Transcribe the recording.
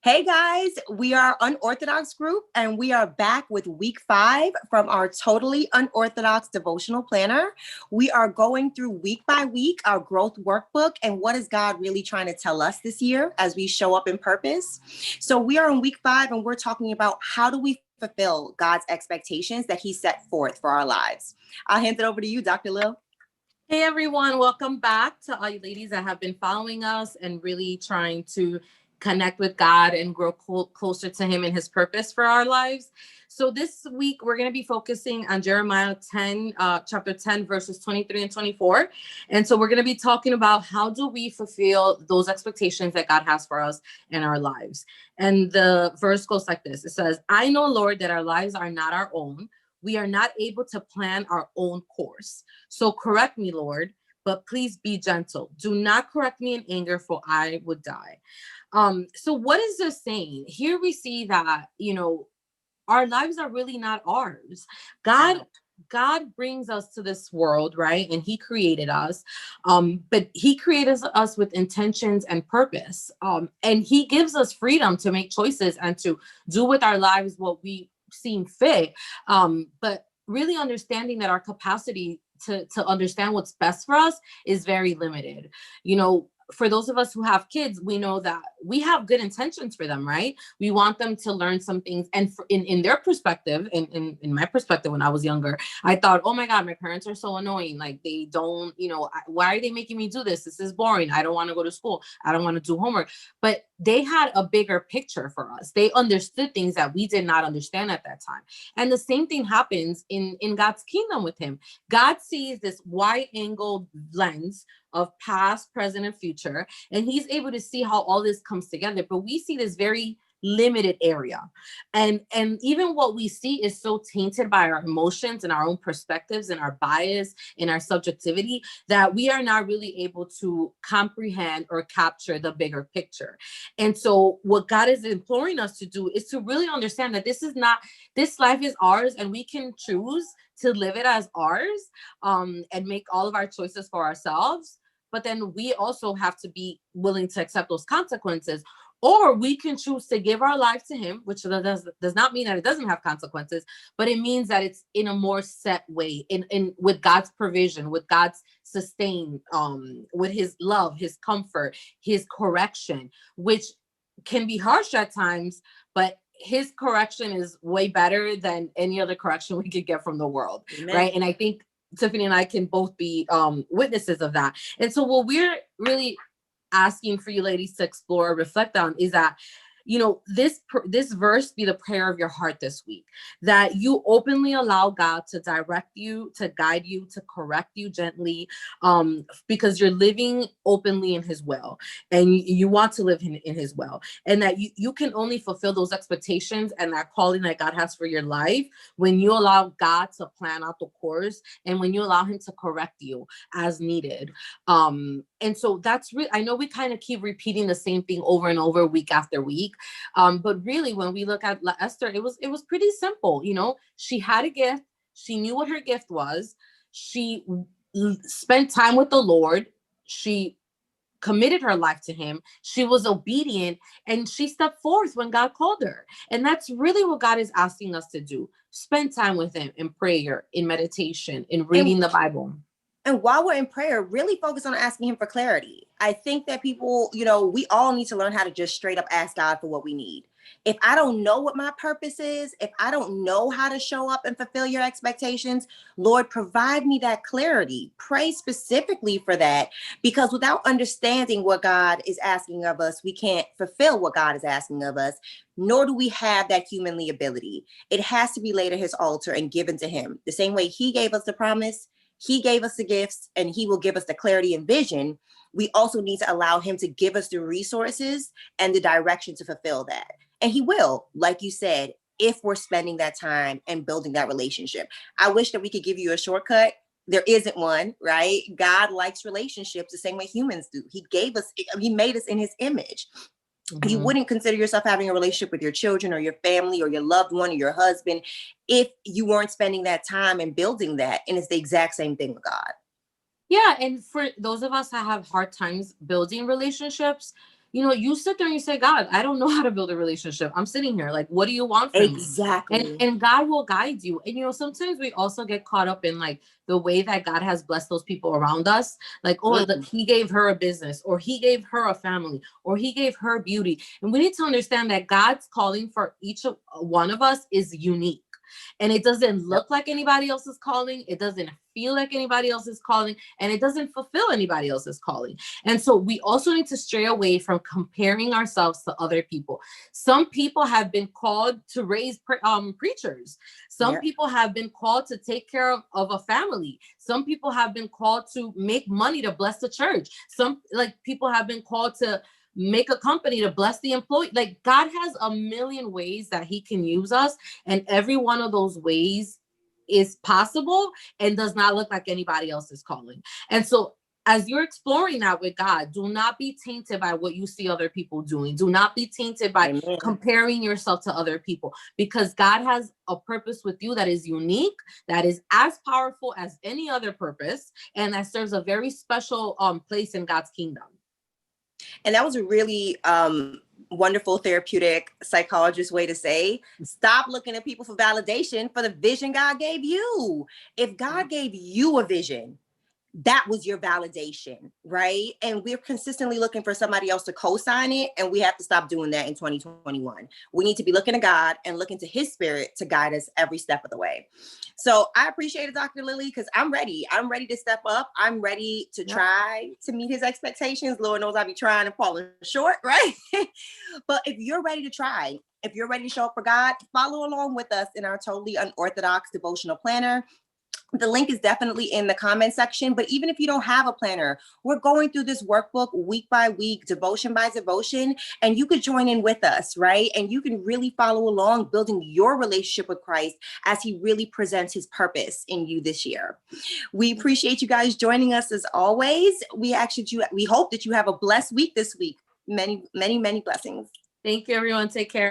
Hey guys, we are Unorthodox Group and we are back with week 5 from our Totally Unorthodox devotional planner. We are going through week by week our growth workbook and what is God really trying to tell us this year as we show up in purpose. So we are in week 5 and we're talking about how do we fulfill God's expectations that he set forth for our lives. I'll hand it over to you, Dr. Lil. Hey everyone, welcome back to all you ladies that have been following us and really trying to connect with God and grow closer to him and his purpose for our lives. So this week we're going to be focusing on Jeremiah 10, chapter 10, verses 23 and 24. And so we're going to be talking about how do we fulfill those expectations that God has for us in our lives. And the verse goes like this. It says, I know, Lord, that our lives are not our own. We are not able to plan our own course. So correct me, Lord, but please be gentle. Do not correct me in anger, for I would die. So what is this saying? Here we see that, our lives are really not ours. God brings us to this world, right? And he created us. But he created us with intentions and purpose. And he gives us freedom to make choices and to do with our lives what we seem fit. But really understanding that our capacity to understand what's best for us is very limited. For those of us who have kids, we know that we have good intentions for them, right? We want them to learn some things. And in their perspective, in my perspective, when I was younger, I thought, oh my God, my parents are so annoying. Like they don't, why are they making me do this? This is boring. I don't want to go to school. I don't want to do homework. But they had a bigger picture for us. They understood things that we did not understand at that time. And the same thing happens in God's kingdom with him. God sees this wide-angled lens of past, present, and future. And he's able to see how all this comes together. But we see this very limited area. And even what we see is so tainted by our emotions and our own perspectives and our bias and our subjectivity that we are not really able to comprehend or capture the bigger picture. And so what God is imploring us to do is to really understand that this life is ours and we can choose to live it as ours, and make all of our choices for ourselves. But then we also have to be willing to accept those consequences. Or we can choose to give our life to him, which does not mean that it doesn't have consequences, but it means that it's in a more set way, in with God's provision, with God's sustain, with his love, his comfort, his correction, which can be harsh at times, but his correction is way better than any other correction we could get from the world. Amen. Right? And I think Tiffany and I can both be witnesses of that. And so what we're really asking for you ladies to explore or reflect on is that, this verse be the prayer of your heart this week, that you openly allow God to direct you, to guide you, to correct you gently, because you're living openly in his will and you want to live in his will, and that you can only fulfill those expectations and that calling that God has for your life when you allow God to plan out the course and when you allow him to correct you as needed. And so that's really, I know we kind of keep repeating the same thing over and over week after week. But really, when we look at Esther, it was pretty simple. She had a gift. She knew what her gift was. She spent time with the Lord. She committed her life to him. She was obedient and she stepped forth when God called her. And that's really what God is asking us to do. Spend time with him in prayer, in meditation, in reading the Bible. And while we're in prayer, really focus on asking him for clarity. I think that people, we all need to learn how to just straight up ask God for what we need. If I don't know what my purpose is, if I don't know how to show up and fulfill your expectations, Lord, provide me that clarity. Pray specifically for that, because without understanding what God is asking of us, we can't fulfill what God is asking of us, nor do we have that humanly ability. It has to be laid at his altar and given to him. The same way he gave us the promise, he gave us the gifts, and he will give us the clarity and vision. We also need to allow him to give us the resources and the direction to fulfill that. And he will, like you said, if we're spending that time and building that relationship. I wish that we could give you a shortcut. There isn't one, right? God likes relationships the same way humans do. He made us in his image. Mm-hmm. You wouldn't consider yourself having a relationship with your children or your family or your loved one or your husband if you weren't spending that time and building that. And it's the exact same thing with God. Yeah. And for those of us that have hard times building relationships, You know, you sit there and you say, God, I don't know how to build a relationship. I'm sitting here. Like, what do you want from me? Exactly. And God will guide you. And, you know, sometimes we also get caught up in like the way that God has blessed those people around us. Like, oh, look, he gave her a business, or he gave her a family, or he gave her beauty. And we need to understand that God's calling for each one of us is unique. And it doesn't look like anybody else's calling. It doesn't feel like anybody else's calling, and it doesn't fulfill anybody else's calling. And so we also need to stray away from comparing ourselves to other people. Some people have been called to raise preachers. Some people have been called to take care of a family. Some people have been called to make money to bless the church. Some people have been called to make a company to bless the employee. Like, God has a million ways that he can use us, and every one of those ways is possible and does not look like anybody else's calling. And so as you're exploring that with God, do not be tainted by what you see other people doing. Do not be tainted by comparing yourself to other people, because God has a purpose with you that is unique, that is as powerful as any other purpose, and that serves a very special place in God's kingdom. And that was a really wonderful therapeutic psychologist way to say, stop looking at people for validation for the vision God gave you. If God gave you a vision, that was your validation, right? And we're consistently looking for somebody else to co-sign it. And we have to stop doing that in 2021. We need to be looking to God and looking to his spirit to guide us every step of the way. So I appreciate it, Dr. Lily, because I'm ready. I'm ready to step up. I'm ready to try to meet his expectations. Lord knows I be trying and falling short, right? But if you're ready to try, if you're ready to show up for God, follow along with us in our totally unorthodox devotional planner. The link is definitely in the comment section, but even if you don't have a planner, we're going through this workbook week by week, devotion by devotion, and you could join in with us, right? And you can really follow along building your relationship with Christ as he really presents his purpose in you this year. We appreciate you guys joining us as always. We hope that you have a blessed week this week. Many, many, many blessings. Thank you, everyone. Take care.